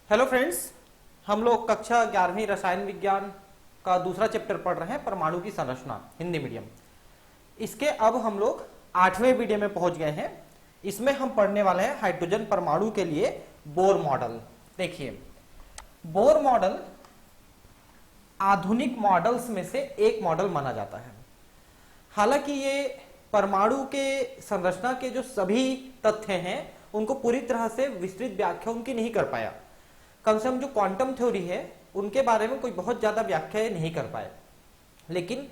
Hello friends, हम लोग कक्षा 11वीं रसायन विज्ञान का दूसरा चैप्टर पढ़ रहे हैं, परमाणु की संरचना, हिंदी मीडियम। इसके अब हम लोग 8वें वीडियो में पहुंच गए हैं। इसमें हम पढ़ने वाले हैं हाइड्रोजन परमाणु के लिए बोर मॉडल। देखिए, बोर मॉडल आधुनिक मॉडल्स में से एक मॉडल माना जाता है। हालांकि ये परमाणु के संरचना के जो सभी तथ्य हैं उनको पूरी तरह से विस्तृत व्याख्या उनकी नहीं कर पाया। कम से कम जो क्वांटम थ्योरी है उनके बारे में कोई बहुत ज्यादा व्याख्या नहीं कर पाए, लेकिन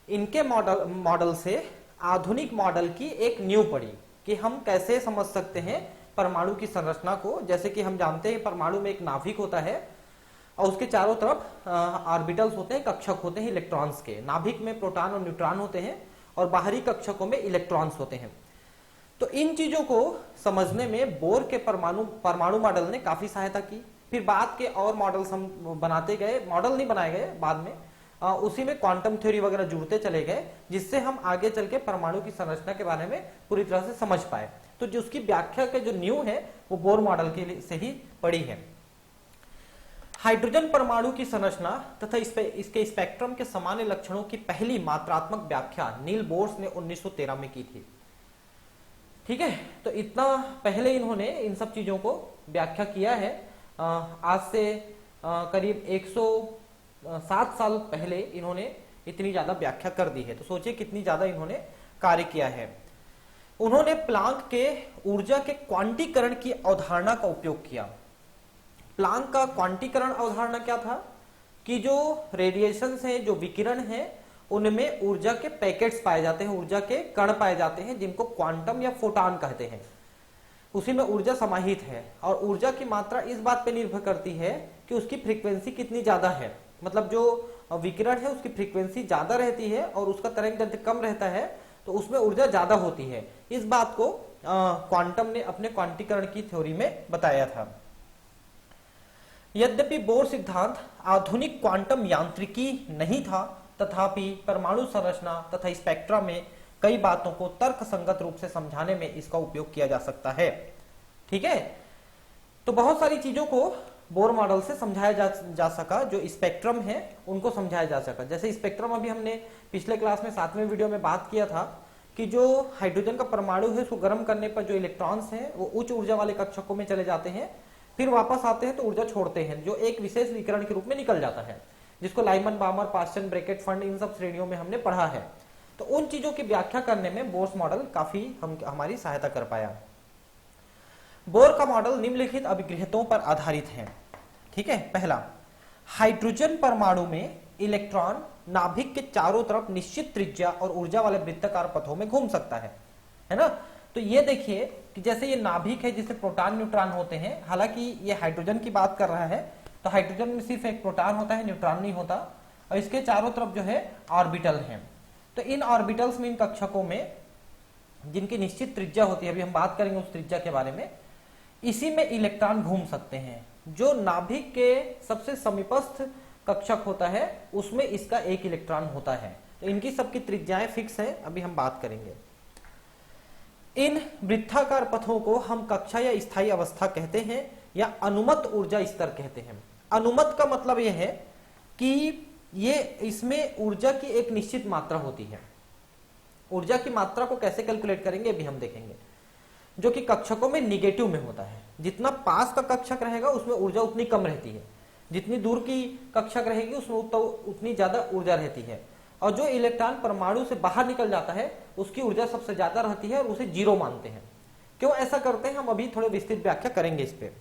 इनके मॉडल से आधुनिक मॉडल की एक नींव पड़ी कि हम कैसे समझ सकते हैं परमाणु की संरचना को। जैसे कि हम जानते हैं परमाणु में एक नाभिक होता है और उसके चारों तरफ ऑर्बिटल्स होते हैं, कक्षक होते हैं इलेक्ट्रॉन्स के। नाभिक में प्रोटॉन और न्यूट्रॉन होते हैं और बाहरी कक्षकों में इलेक्ट्रॉन्स होते हैं। तो इन चीजों को समझने में बोर के परमाणु मॉडल ने काफी सहायता की। फिर बाद के और मॉडल्स हम बनाते गए, मॉडल नहीं बनाए गए बाद में, उसी में क्वांटम थ्योरी वगैरह जुड़ते चले गए, जिससे हम आगे चल के परमाणु की संरचना के बारे में पूरी तरह से समझ पाए। तो जो उसकी व्याख्या के जो नींव है वो बोर मॉडल के से ही पड़ी है। हाइड्रोजन परमाणु की संरचना तथा इसके स्पेक्ट्रम के सामान्य लक्षणों की पहली मात्रात्मक व्याख्या नील बोर्स ने 1913 में की थी। ठीक है, तो इतना पहले इन्होंने इन सब चीजों को व्याख्या किया है। आज से करीब 107 साल पहले इन्होंने इतनी ज्यादा व्याख्या कर दी है। तो सोचिए कितनी ज्यादा इन्होंने कार्य किया है। उन्होंने प्लांक के ऊर्जा के क्वांटीकरण की अवधारणा का उपयोग किया। प्लांक का क्वांटीकरण अवधारणा क्या था कि जो रेडिएशन है, जो विकिरण है, उनमें ऊर्जा के पैकेट्स पाए जाते हैं, ऊर्जा के कण पाए जाते हैं, जिनको क्वांटम या फोटॉन कहते हैं। उसी में ऊर्जा समाहित है और ऊर्जा की मात्रा इस बात पे निर्भर करती है कि उसकी फ्रीक्वेंसी कितनी ज्यादा है। मतलब जो विकिरण है उसकी फ्रीक्वेंसी ज्यादा रहती है और उसका तरंग दैर्ध्य कम रहता है, तो उसमें ऊर्जा ज्यादा होती है। इस बात को क्वांटम ने अपने क्वांटीकरण की थ्योरी में बताया था। यद्यपि बोर सिद्धांत आधुनिक क्वांटम यांत्रिकी नहीं था, तथापि परमाणु संरचना तथा स्पेक्ट्रा में कई बातों को तर्कसंगत रूप से समझाने में इसका उपयोग किया जा सकता है। ठीक है, तो बहुत सारी चीजों को बोर मॉडल से समझाया जा सका। जो स्पेक्ट्रम है उनको समझाया जा सका। जैसे स्पेक्ट्रम अभी हमने पिछले क्लास में 7वें वीडियो में बात किया था कि जो हाइड्रोजन का परमाणु है उसको गर्म करने पर जो इलेक्ट्रॉन्स हैं वो उच्च ऊर्जा वाले कक्षकों में चले जाते हैं, फिर वापस आते हैं तो ऊर्जा छोड़ते हैं, जो एक विशेष विकिरण के रूप में निकल जाता है, जिसको लाइमन बामर, पास्टन, ब्रैकेट, फंड, इन सब श्रेणियों में हमने पढ़ा है। तो उन चीजों की व्याख्या करने में बोर्स मॉडल काफी हमारी सहायता कर पाया। बोर का मॉडल निम्नलिखित अभिगृहीतों पर आधारित है। ठीक है, पहला, हाइड्रोजन परमाणु में इलेक्ट्रॉन नाभिक के चारों तरफ निश्चित त्रिज्या और ऊर्जा वाले वृत्ताकार पथों में घूम सकता है ना। तो ये देखिए कि जैसे ये नाभिक है जिससे प्रोटॉन न्यूट्रॉन होते हैं। हालांकि ये हाइड्रोजन की बात कर रहा है, तो हाइड्रोजन में सिर्फ एक प्रोटॉन होता है, न्यूट्रॉन नहीं होता, और इसके चारों तरफ जो है ऑर्बिटल है। तो इन ऑर्बिटल्स में, इन कक्षकों में जिनकी निश्चित त्रिज्या होती है, अभी हम बात करेंगे उस त्रिज्या के बारे में, इसी में इलेक्ट्रॉन घूम सकते हैं। जो नाभिक के सबसे समीपस्थ कक्षक होता है उसमें इसका एक इलेक्ट्रॉन होता है। तो इनकी सबकी त्रिज्याएं फिक्स है, अभी हम बात करेंगे। इन वृत्ताकार पथों को हम कक्षा या स्थायी अवस्था कहते हैं या अनुमत ऊर्जा स्तर कहते हैं। अनुमत का मतलब यह है कि ये इसमें ऊर्जा की एक निश्चित मात्रा होती है। ऊर्जा की मात्रा को कैसे कैलकुलेट करेंगे अभी हम देखेंगे, जो कि कक्षकों में निगेटिव में होता है। जितना पास का कक्षक रहेगा उसमें ऊर्जा उतनी कम रहती है, जितनी दूर की कक्षक रहेगी उसमें उतनी ज्यादा ऊर्जा रहती है। और जो इलेक्ट्रॉन परमाणु से बाहर निकल जाता है उसकी ऊर्जा सबसे ज्यादा रहती है और उसे जीरो मानते हैं। क्यों ऐसा करते हैं हम अभी थोड़े विस्तृत व्याख्या करेंगे इस पे।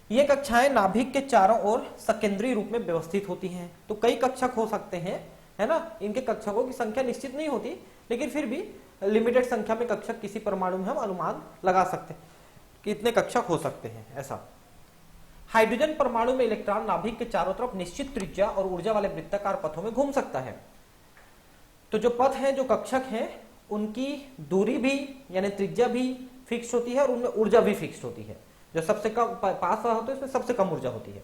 ये कक्षाएं नाभिक के चारों ओर सकेंद्रीय रूप में व्यवस्थित होती हैं। तो कई कक्षक हो सकते हैं, है ना। इनके कक्षकों की संख्या निश्चित नहीं होती, लेकिन फिर भी लिमिटेड संख्या में कक्षक किसी परमाणु में हम अनुमान लगा सकते हैं कि इतने कक्षक हो सकते हैं, ऐसा। हाइड्रोजन परमाणु में इलेक्ट्रॉन नाभिक के चारों तरफ निश्चित त्रिज्या और ऊर्जा वाले वृत्ताकार पथों में घूम सकता है। तो जो पथ है, जो कक्षक है, उनकी दूरी भी यानी त्रिज्या भी फिक्स होती है और उनमें ऊर्जा भी फिक्स होती है। जो सबसे कम पास रहा होता है उसमें सबसे कम ऊर्जा होती है।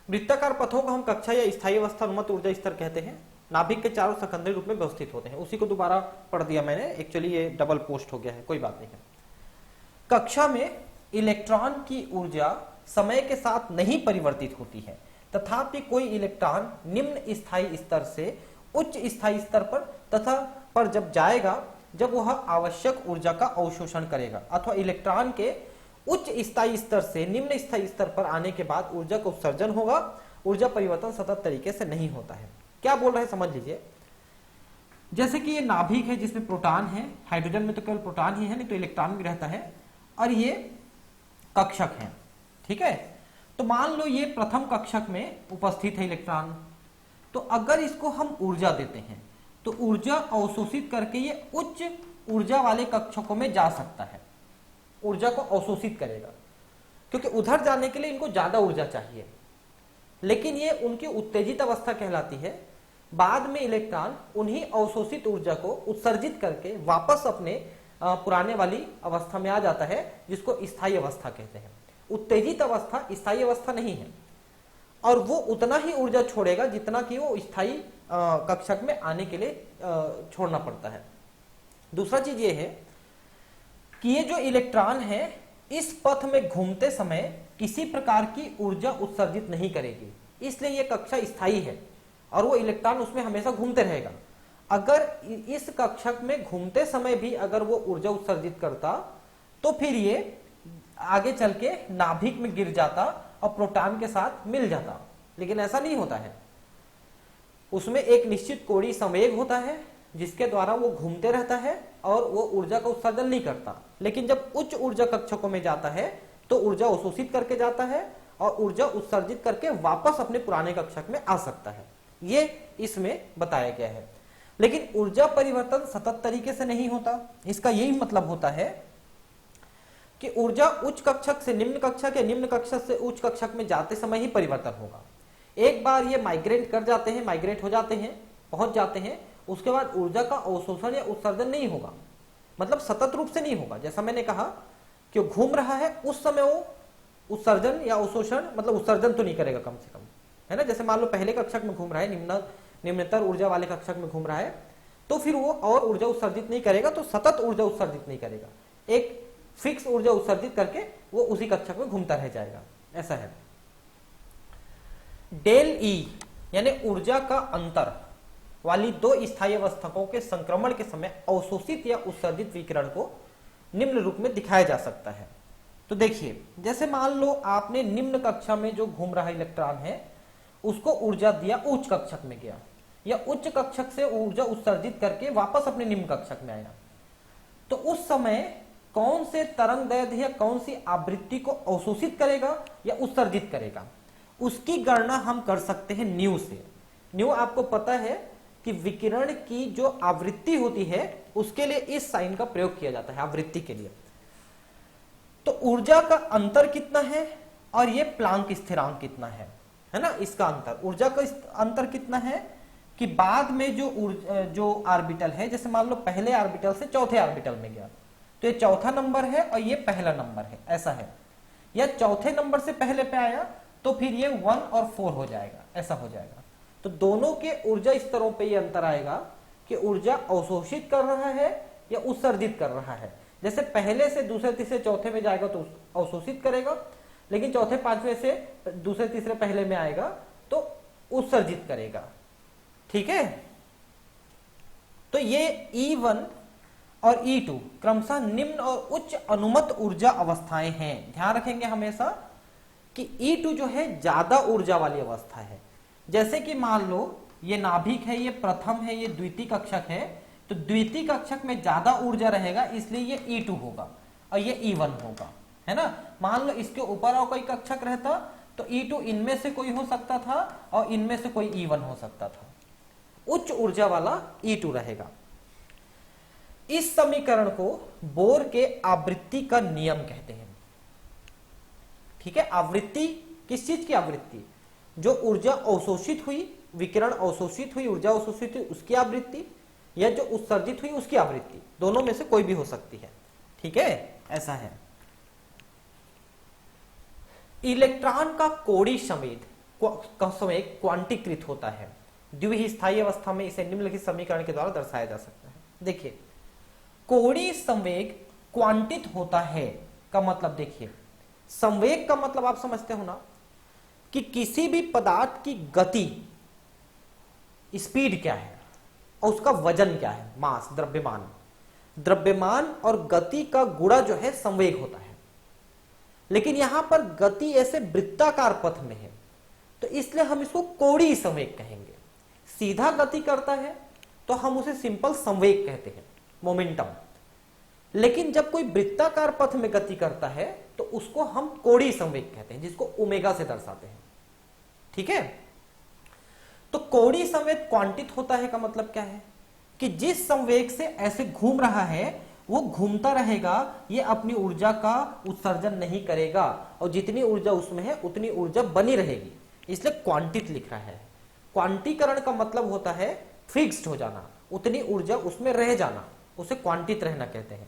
वृत्ताकार पथों को हम कक्षा या स्थायी अवस्था अनुमत ऊर्जा स्तर कहते हैं। नाभिक के चारों सकेंद्रीय रूप में व्यवस्थित होते हैं। उसी को दोबारा पढ़ दिया मैंने, एक्चुअली ये डबल पोस्ट हो गया है, कोई बात नहीं है। कक्षा में इलेक्ट्रॉन की ऊर्जा समय के साथ नहीं परिवर्तित होती है, तथापि कोई इलेक्ट्रॉन निम्न स्थायी स्तर से उच्च स्थायी स्तर पर तथा पर जब जाएगा जब वह आवश्यक ऊर्जा का अवशोषण करेगा, अथवा इलेक्ट्रॉन के उच्च स्थायी स्तर से निम्न स्थायी स्तर पर आने के बाद ऊर्जा का उत्सर्जन होगा। ऊर्जा परिवर्तन सतत तरीके से नहीं होता है। क्या बोल रहे हैं समझ लीजिए। जैसे कि ये नाभिक है जिसमें प्रोटॉन है, हाइड्रोजन में तो केवल प्रोटॉन ही है, नहीं तो इलेक्ट्रॉन भी रहता है, और ये कक्षक है। ठीक है, तो मान लो ये प्रथम कक्षक में उपस्थित है इलेक्ट्रॉन, तो अगर इसको हम ऊर्जा देते हैं तो ऊर्जा अवशोषित करके ये उच्च ऊर्जा वाले कक्षकों में जा सकता है, ऊर्जा को अवशोषित करेगा, क्योंकि उधर जाने के लिए इनको ज्यादा ऊर्जा चाहिए। लेकिन ये उनकी उत्तेजित अवस्था कहलाती है। बाद में इलेक्ट्रॉन उन्हीं अवशोषित ऊर्जा को उत्सर्जित करके वापस अपने पुराने वाली अवस्था में आ जाता है, जिसको स्थायी अवस्था कहते हैं। उत्तेजित अवस्था स्थायी अवस्था नहीं है, और वो उतना ही ऊर्जा छोड़ेगा जितना कि वो स्थायी कक्षक में आने के लिए छोड़ना पड़ता है। दूसरा चीज ये है कि ये जो इलेक्ट्रॉन है इस पथ में घूमते समय किसी प्रकार की ऊर्जा उत्सर्जित नहीं करेगी, इसलिए ये कक्षा स्थायी है और वो इलेक्ट्रॉन उसमें हमेशा घूमते रहेगा। अगर इस कक्षक में घूमते समय भी अगर वो ऊर्जा उत्सर्जित करता तो फिर ये आगे चल के नाभिक में गिर जाता और प्रोटॉन के साथ मिल जाता, लेकिन ऐसा नहीं होता है। उसमें एक निश्चित कोणीय संवेग होता है जिसके द्वारा वो घूमते रहता है और वो ऊर्जा का उत्सर्जन नहीं करता। लेकिन जब उच्च ऊर्जा कक्षकों में जाता है तो ऊर्जा अवशोषित करके जाता है और ऊर्जा उत्सर्जित करके वापस अपने पुराने कक्षक में आ सकता है। ये इसमें बताया गया है। लेकिन ऊर्जा परिवर्तन सतत तरीके से नहीं होता। इसका यही मतलब होता है कि ऊर्जा उच्च कक्षक से निम्न कक्षक या निम्न कक्षक से उच्च कक्षक में जाते समय ही परिवर्तन होगा। एक बार ये माइग्रेट कर जाते हैं, माइग्रेट हो जाते हैं, पहुंच जाते हैं, उसके बाद ऊर्जा का अवशोषण या उत्सर्जन नहीं होगा, मतलब सतत रूप से नहीं होगा। जैसा मैंने कहा कि वो घूम रहा है उस समय वो उत्सर्जन या अवशोषण, मतलब उत्सर्जन तो नहीं करेगा कम से कम, है ना। जैसे मान लो पहले कक्षक में घूम रहा है, निम्नतर ऊर्जा वाले कक्षक में घूम रहा है, तो फिर वो और ऊर्जा उत्सर्जित नहीं करेगा, तो सतत ऊर्जा उत्सर्जित नहीं करेगा, एक फिक्स ऊर्जा उत्सर्जित करके वो उसी कक्षक में घूमता रह जाएगा, ऐसा है। डेल ई यानी ऊर्जा का अंतर वाली दो स्थायी अवस्थकों के संक्रमण के समय अवशोषित या उत्सर्जित विकिरण को निम्न रूप में दिखाया जा सकता है। तो देखिए, जैसे मान लो आपने निम्न कक्षा में जो घूम रहा इलेक्ट्रॉन है उसको ऊर्जा दिया, उच्च कक्षक में गया या उच्च कक्षक से ऊर्जा उत्सर्जित करके वापस अपने निम्न कक्षक में आया, तो उस समय कौन से तरंग दैर्ध्य या कौन सी आवृत्ति को अवशोषित करेगा या उत्सर्जित करेगा, उसकी गणना हम कर सकते हैं न्यू से। न्यू आपको पता है कि विकिरण की जो आवृत्ति होती है उसके लिए इस साइन का प्रयोग किया जाता है, आवृत्ति के लिए। तो ऊर्जा का अंतर कितना है और ये प्लांक स्थिरांक कितना है ना, इसका अंतर, ऊर्जा का अंतर कितना है कि बाद में जो ऑर्बिटल है, जैसे मान लो पहले ऑर्बिटल से चौथे ऑर्बिटल में गया तो ये चौथा नंबर है और ये पहला नंबर है, ऐसा है। या चौथे नंबर से पहले पे आया तो फिर ये 1 और 4 हो जाएगा, ऐसा हो जाएगा। तो दोनों के ऊर्जा स्तरों पे ये अंतर आएगा कि ऊर्जा अवशोषित कर रहा है या उत्सर्जित कर रहा है। जैसे पहले से दूसरे तीसरे चौथे में जाएगा तो अवशोषित करेगा, लेकिन चौथे पांचवें से दूसरे तीसरे पहले में आएगा तो उत्सर्जित करेगा। ठीक है, तो ये E1 और E2 क्रमशः निम्न और उच्च अनुमत ऊर्जा अवस्थाएं हैं। ध्यान रखेंगे हमेशा कि E2 जो है ज्यादा ऊर्जा वाली अवस्था है। जैसे कि मान लो ये नाभिक है, ये प्रथम है, ये द्वितीय कक्षक है, तो द्वितीय कक्षक में ज्यादा ऊर्जा रहेगा इसलिए ये E2 होगा और ये E1 होगा, है ना। मान लो इसके ऊपर और कोई कक्षक रहता तो E2 इनमें से कोई हो सकता था और इनमें से कोई E1 हो सकता था। उच्च ऊर्जा वाला E2 रहेगा। इस समीकरण को बोर के आवृत्ति का नियम कहते हैं। ठीक है, आवृत्ति किस चीज की आवृत्ति? जो ऊर्जा अवशोषित हुई, विकिरण अवशोषित हुई, ऊर्जा अवशोषित हुई उसकी आवृत्ति, या जो उत्सर्जित हुई उसकी आवृत्ति, दोनों में से कोई भी हो सकती है। ठीक है, ऐसा है। इलेक्ट्रॉन का कोणीय संवेग क्वांटीकृत होता है। द्विस्थायी अवस्था में इसे निम्नलिखित समीकरण के द्वारा दर्शाया जा सकता है। देखिए, कोणीय संवेग क्वांटित होता है का मतलब देखिए, संवेग का मतलब आप समझते हो ना कि किसी भी पदार्थ की गति, स्पीड क्या है और उसका वजन क्या है, मास, द्रव्यमान। द्रव्यमान और गति का गुणा जो है संवेग होता है। लेकिन यहां पर गति ऐसे वृत्ताकार पथ में है तो इसलिए हम इसको कोणीय संवेग कहेंगे। सीधा गति करता है तो हम उसे सिंपल संवेग कहते हैं, मोमेंटम। लेकिन जब कोई वृत्ताकार पथ में गति करता है तो उसको हम कोणीय संवेग कहते हैं, जिसको ओमेगा से दर्शाते हैं। ठीक है, तो कोणीय संवेग क्वांटित होता है का मतलब क्या है कि जिस संवेग से ऐसे घूम रहा है वो घूमता रहेगा, ये अपनी ऊर्जा का उत्सर्जन नहीं करेगा और जितनी ऊर्जा उसमें है उतनी ऊर्जा बनी रहेगी, इसलिए क्वांटित लिख रहा है। क्वांटीकरण का मतलब होता है फिक्स्ड हो जाना, उतनी ऊर्जा उसमें रह जाना, उसे क्वांटित रहना कहते हैं।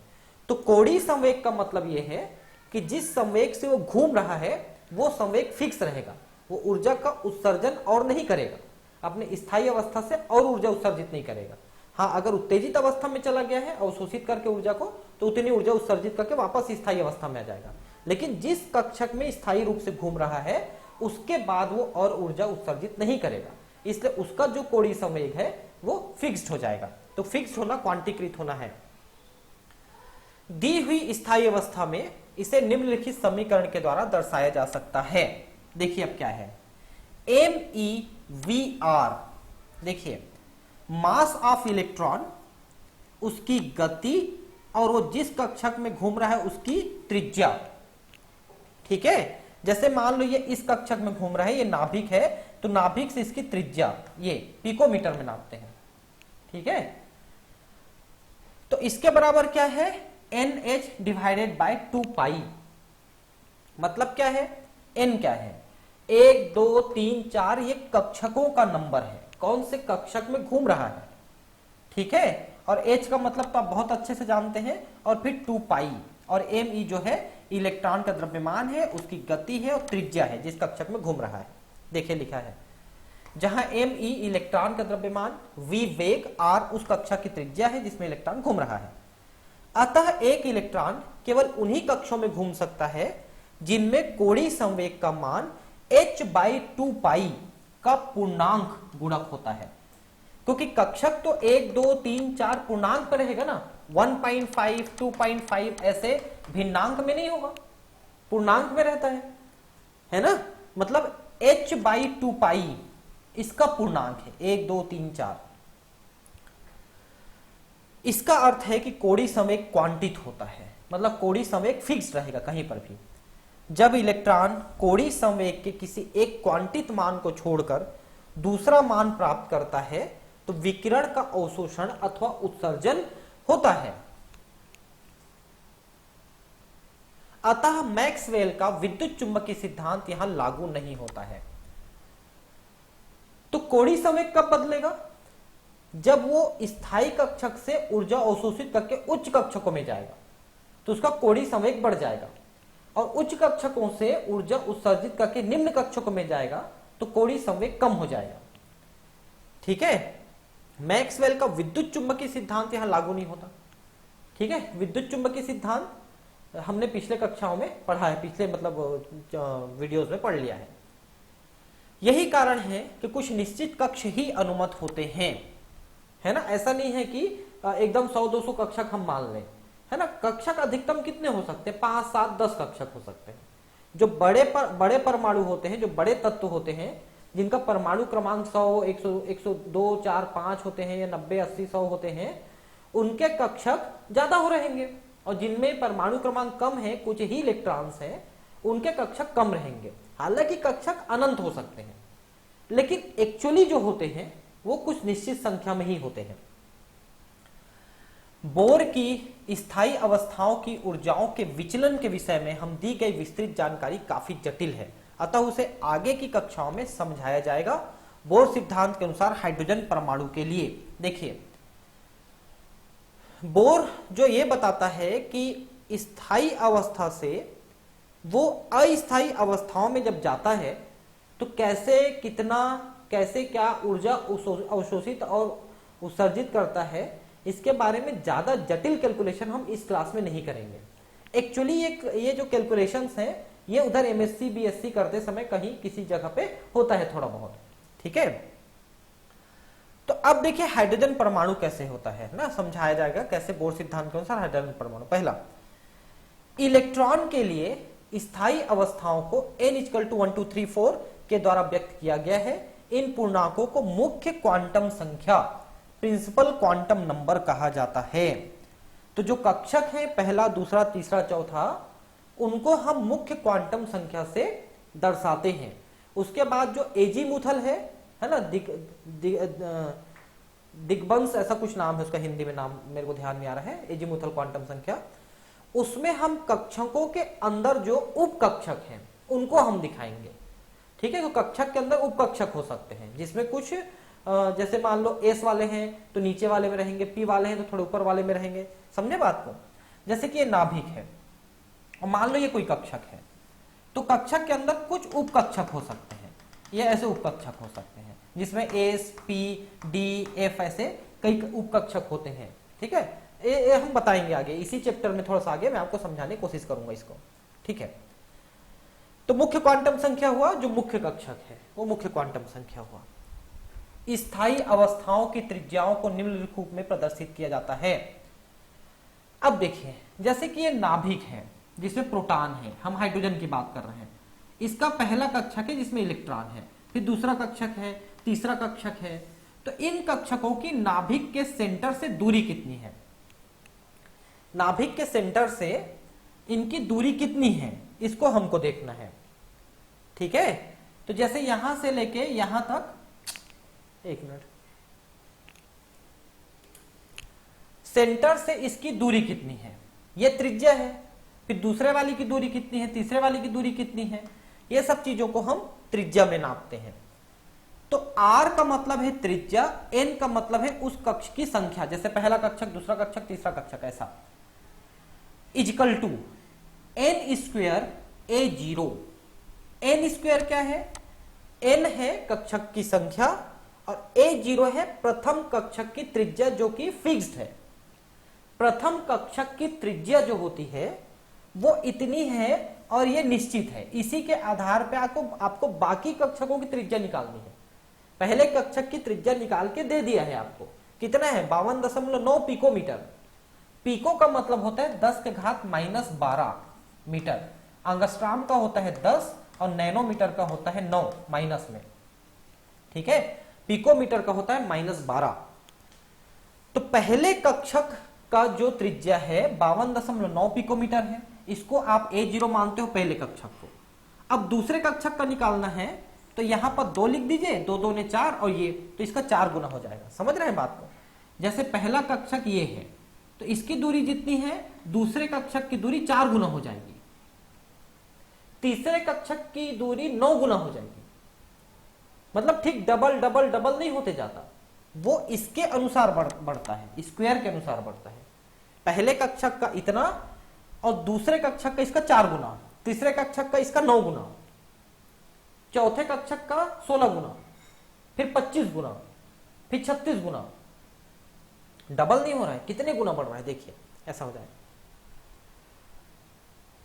तो कोणीय संवेग का मतलब यह है कि जिस संवेग से वो घूम रहा है वो संवेग फिक्स रहेगा, वो ऊर्जा का उत्सर्जन और नहीं करेगा, अपने स्थायी अवस्था से और ऊर्जा उत्सर्जित नहीं करेगा। हाँ, अगर उत्तेजित अवस्था में चला गया है अवशोषित करके ऊर्जा को, तो उतनी ऊर्जा उत्सर्जित करके वापस स्थायी अवस्था में आ जाएगा। लेकिन जिस कक्षक में स्थायी रूप से घूम रहा है उसके बाद वो और ऊर्जा उत्सर्जित नहीं करेगा, इसलिए उसका जो कोणीय संवेग है वो फिक्स्ड हो जाएगा। तो फिक्स्ड होना क्वांटीकृत होना है। दी हुई स्थायी अवस्था में इसे निम्नलिखित समीकरण के द्वारा दर्शाया जा सकता है। देखिए अब क्या है, MEVR। देखिए, मास ऑफ इलेक्ट्रॉन, उसकी गति और वो जिस कक्षक में घूम रहा है उसकी त्रिज्या। ठीक है, जैसे मान लो ये इस कक्षक में घूम रहा है, ये नाभिक है, तो नाभिक से इसकी त्रिज्या ये पिकोमीटर में नापते हैं। ठीक है, तो इसके बराबर क्या है, NH डिवाइडेड बाय 2 पाई। मतलब क्या है, N क्या है, 1 2 3 4 ये कक्षकों का नंबर है, कौन से कक्षक में घूम रहा है। ठीक है, और H का मतलब तो आप बहुत अच्छे से जानते हैं, और फिर 2 पाई, और ME जो है इलेक्ट्रॉन का द्रव्यमान है, उसकी गति है, और त्रिज्या है जिस कक्षक में घूम रहा है। देखिए लिखा है, जहां ME इलेक्ट्रॉन का द्रव्यमान, V वेग, R उस कक्षा की त्रिज्या है जिसमें इलेक्ट्रॉन घूम रहा है। अतः एक इलेक्ट्रॉन केवल उन्हीं कक्षों में घूम सकता है जिनमें कोणीय संवेग का मान h/2 पाई का पूर्णांक गुणक होता है। क्योंकि कक्षक तो 1 2 3 4 पूर्णांक पर रहेगा ना, 1.5 2.5 ऐसे भिन्नांक में नहीं होगा, पूर्णांक में रहता है ना। मतलब h/2 पाई इसका पूर्णांक है, 1 2 3 4। इसका अर्थ है कि कोणीय संवेग क्वांटित होता है, मतलब कोणीय संवेग फिक्स रहेगा कहीं पर भी। जब इलेक्ट्रॉन कोणीय संवेग के किसी एक क्वांटित मान को छोड़कर दूसरा मान प्राप्त करता है तो विकिरण का अवशोषण अथवा उत्सर्जन होता है। अतः मैक्सवेल का विद्युत चुंबकीय सिद्धांत यहां लागू नहीं होता है। तो कोणीय संवेग कब बदलेगा, जब वो स्थायी कक्षक से ऊर्जा अवशोषित करके उच्च कक्षकों में जाएगा तो उसका कोणीय संवेग बढ़ जाएगा, और उच्च कक्षकों से ऊर्जा उत्सर्जित करके निम्न कक्षकों में जाएगा तो कोणीय संवेग कम हो जाएगा। ठीक है, मैक्सवेल का विद्युत चुंबकीय सिद्धांत यहां लागू नहीं होता। ठीक है, विद्युत चुंबकीय सिद्धांत हमने पिछले कक्षाओं में पढ़ा है, पिछले मतलब वीडियोस में पढ़ लिया है। यही कारण है कि कुछ निश्चित कक्ष ही अनुमत होते हैं, है ना। ऐसा नहीं है कि एकदम 100-200 कक्षक हम मान लें, है ना। कक्षक अधिकतम कितने हो सकते हैं, 5 7 10 कक्षक हो सकते हैं। जो बड़े परमाणु होते हैं, जो बड़े तत्व होते हैं, जिनका परमाणु क्रमांक 100 100 102 4 5 होते हैं या 90 80 100 होते हैं, उनके कक्षक ज्यादा हो रहेंगे। और जिनमें परमाणु क्रमांक कम है, कुछ ही इलेक्ट्रॉन्स हैं, उनके कक्षक कम रहेंगे। हालांकि कक्षक अनंत हो सकते हैं, लेकिन एक्चुअली जो होते हैं वो कुछ निश्चित संख्या में ही होते हैं। बोर की स्थायी अवस्थाओं की ऊर्जाओं के विचलन के विषय में हम दी गई विस्तृत जानकारी काफी जटिल है, अतः उसे आगे की कक्षाओं में समझाया जाएगा। बोर सिद्धांत के अनुसार हाइड्रोजन परमाणु के लिए देखिए, बोर जो ये बताता है कि स्थायी अवस्था से वो अस्थायी अवस्थाओं में जब जाता है तो कैसे कितना कैसे क्या ऊर्जा अवशोषित और उत्सर्जित करता है, इसके बारे में ज्यादा जटिल कैलकुलेशन हम इस क्लास में नहीं करेंगे। एक्चुअली ये जो कैलकुलेशंस हैं ये उधर एमएससी बीएससी करते समय कहीं किसी जगह पे होता है थोड़ा बहुत, ठीक है। तो अब देखिए हाइड्रोजन परमाणु कैसे होता है ना, समझाया जाएगा कैसे बोर सिद्धांत के अनुसार हाइड्रोजन परमाणु। पहला, इलेक्ट्रॉन के लिए स्थायी अवस्थाओं को n = 1 2 3 4 के द्वारा व्यक्त किया गया है। इन पूर्णांकों को मुख्य क्वांटम संख्या, प्रिंसिपल क्वांटम नंबर कहा जाता है। तो जो कक्षक है पहला, दूसरा, तीसरा, चौथा, उनको हम मुख्य क्वांटम संख्या से दर्शाते हैं। उसके बाद जो एजीमुथल है ना, दिग्बंश ऐसा कुछ नाम है उसका, हिंदी में नाम मेरे को ध्यान नहीं आ रहा है, एजीमुथल क्वांटम संख्या, उसमें हम कक्षकों के अंदर जो उपकक्षक हैं उनको हम दिखाएंगे, ठीक है। तो कक्षक के अंदर उपकक्षक हो सकते हैं जिसमें कुछ जैसे मान लो एस वाले हैं तो नीचे वाले में रहेंगे, पी वाले हैं तो थोड़े ऊपर वाले में रहेंगे, समझे बात को। जैसे कि ये नाभिक है और मान लो ये कोई कक्षक है, तो कक्षक के अंदर कुछ उपकक्षक हो सकते हैं, ये ऐसे उपकक्षक हो सकते हैं जिसमें एस, पी, डी, एफ ऐसे कई उपकक्षक होते हैं, ठीक है। ये हम बताएंगे आगे, इसी चैप्टर में थोड़ा सा आगे मैं आपको समझाने की कोशिश करूंगा इसको, ठीक है। तो मुख्य क्वांटम संख्या हुआ, जो मुख्य कक्षक है वो मुख्य क्वांटम संख्या हुआ। स्थायी अवस्थाओं की त्रिज्याओं को निम्नलिखित रूप में प्रदर्शित किया जाता है। अब देखिए, जैसे कि ये नाभिक है जिसमें प्रोटॉन है, हम हाइड्रोजन की बात कर रहे हैं, इसका पहला कक्षक है जिसमें इलेक्ट्रॉन है, फिर दूसरा कक्षक है, तीसरा कक्षक है। तो इन कक्षकों की नाभिक के सेंटर से दूरी कितनी है, नाभिक के सेंटर से इनकी दूरी कितनी है, इसको हमको देखना है, ठीक है। तो जैसे यहां से लेके यहां तक, एक मिनट, सेंटर से इसकी दूरी कितनी है, ये त्रिज्या है, फिर दूसरे वाली की दूरी कितनी है, तीसरे वाली की दूरी कितनी है, ये सब चीजों को हम त्रिज्या में नापते हैं। तो r का मतलब है त्रिज्या, n का मतलब है उस कक्ष की संख्या, जैसे पहला कक्षक, दूसरा कक्षक, तीसरा कक्षक, ऐसा, equal to n square a0। n square क्या है, n है कक्षक की संख्या और a0 है प्रथम कक्षक की त्रिज्या जो कि फिक्स्ड है। प्रथम कक्षक की त्रिज्या जो होती है वो इतनी है और ये निश्चित है, इसी के आधार पे आपको बाकी कक्षकों की त्रिज्या निकालनी है। पहले कक्षक की त्रिज्या निकाल के दे दिया है आपको, कितना है 52.9 पिकोमीटर। पिको का मतलब होता है 10⁻12 मीटर, एंगस्ट्रॉम का होता है 10 और नैनोमीटर का होता है 9 माइनस में, ठीक है। पिकोमीटर का होता है -12। तो पहले कक्षक का जो त्रिज्या है 52.9 पिकोमीटर है, इसको आप a0 मानते हो पहले कक्षक को। अब दूसरे कक्षक का निकालना है तो यहां पर 2 लिख दीजिए, 2 2 ने 4 और ये, तो इसका 4 गुना हो जाएगा, समझ रहे हैं बात को। जैसे पहला कक्षक ये है तो इसकी दूरी जितनी है दूसरे कक्षक की दूरी 4 गुना हो जाएगी, तीसरे कक्षक की दूरी 9 गुना हो जाएगी। मतलब ठीक डबल डबल डबल नहीं होते जाता, वो इसके अनुसार बढ़ता है, स्क्वायर के अनुसार बढ़ता है। पहले कक्षक का इतना और दूसरे कक्षक का इसका 4 गुना, तीसरे कक्षक का इसका 9 गुना, चौथे कक्षक का 16 गुना, फिर 25 गुना, फिर 36 गुना। डबल नहीं हो रहा है, कितने गुना बढ़ रहा है देखिए, ऐसा हो जाए।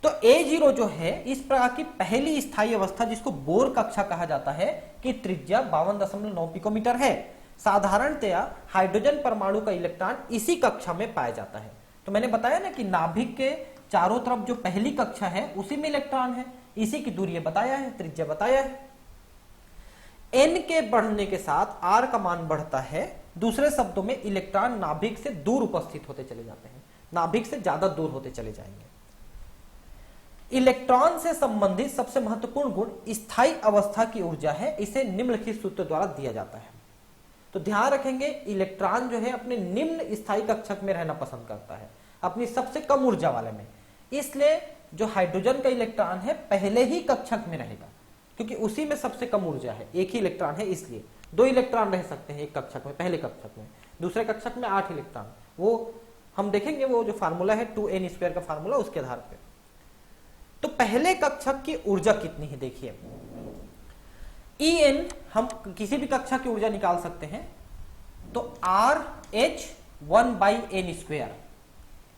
तो a0 जो है इस प्रकार की पहली स्थायी अवस्था जिसको बोर कक्षा कहा जाता है कि त्रिज्या 52.9 पिकोमीटर है। साधारणतया हाइड्रोजन परमाणु का इलेक्ट्रॉन इसी कक्षा में पाया जाता है। तो मैंने बताया ना कि नाभिक के चारों तरफ जो पहली कक्षा है उसी में इलेक्ट्रॉन है, इसी की दूरी बताया है, त्रिज्या बताया है। n के बढ़ने के साथ r का मान बढ़ता है, दूसरे शब्दों में इलेक्ट्रॉन नाभिक से दूर उपस्थित होते चले जाते हैं, नाभिक से ज्यादा दूर होते चले जाएंगे। इलेक्ट्रॉन से संबंधित सबसे महत्वपूर्ण गुण स्थायी अवस्था की ऊर्जा है, इसे निम्नलिखित सूत्र द्वारा दिया जाता है। तो ध्यान रखेंगे, इलेक्ट्रॉन जो है अपने निम्न स्थायी कक्षक में रहना पसंद करता है, अपनी सबसे कम ऊर्जा वाले में। इसलिए जो हाइड्रोजन का इलेक्ट्रॉन है पहले ही कक्षक में रहेगा, क्योंकि उसी में सबसे कम ऊर्जा है, एक ही इलेक्ट्रॉन है, इसलिए 2 इलेक्ट्रॉन रह सकते हैं एक कक्षक में, पहले कक्षक में। दूसरे कक्षक में 8 इलेक्ट्रॉन, वो हम देखेंगे, वो जो फार्मूला है 2n² का फार्मूला, उसके आधार पर। तो पहले कक्षक की ऊर्जा कितनी है देखिए, En हम किसी भी कक्षक की ऊर्जा निकाल सकते हैं। तो RH 1/n²,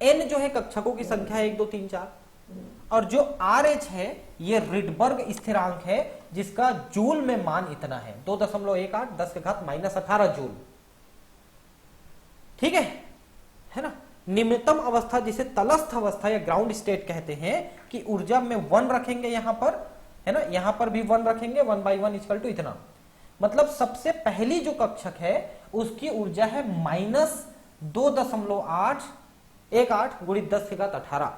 n जो है कक्षकों की संख्या है 1 2 3 4, और जो RH है ये रिडबर्ग स्थिरांक है जिसका जूल में मान इतना है 2.18 10 के घात -18 जूल। ठीक है ना। निम्नतम अवस्था जिसे तलस्थ अवस्था या ग्राउंड स्टेट कहते हैं कि ऊर्जा में 1 रखेंगे यहां पर, है ना, यहां पर भी 1 रखेंगे, 1 by 1 इक्वल टू इतना। मतलब सबसे पहली जो कक्षक है उसकी ऊर्जा है -2.818 गुणित 10 के घात 18।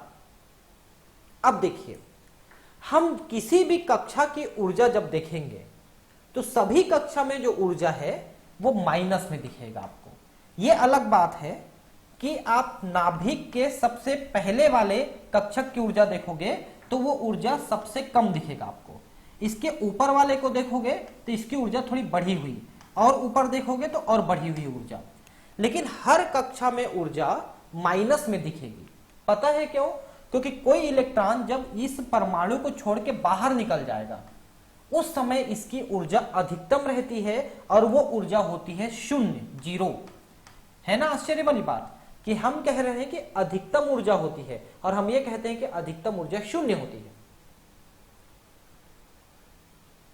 अब देखिए, हम किसी भी कक्षा की ऊर्जा जब देखेंगे तो सभी कक्षा में जो ऊर्जा है वो माइनस में दिखेगा आपको। ये अलग बात है कि आप नाभिक के सबसे पहले वाले कक्षक की ऊर्जा देखोगे तो वो ऊर्जा सबसे कम दिखेगा आपको। इसके ऊपर वाले को देखोगे तो इसकी ऊर्जा थोड़ी बढ़ी हुई, और ऊपर देखोगे तो और बढ़ी हुई ऊर्जा। लेकिन हर कक्षा में ऊर्जा माइनस में दिखेगी। पता है क्यों? क्योंकि कोई इलेक्ट्रॉन जब इस परमाणु को छोड़ के बाहर निकल जाएगा उस समय इसकी ऊर्जा अधिकतम रहती है और वो ऊर्जा होती है 0, 0। है ना आश्चर्य वाली बात कि हम कह रहे हैं कि अधिकतम ऊर्जा होती है और हम ये कहते हैं कि अधिकतम ऊर्जा 0 होती है।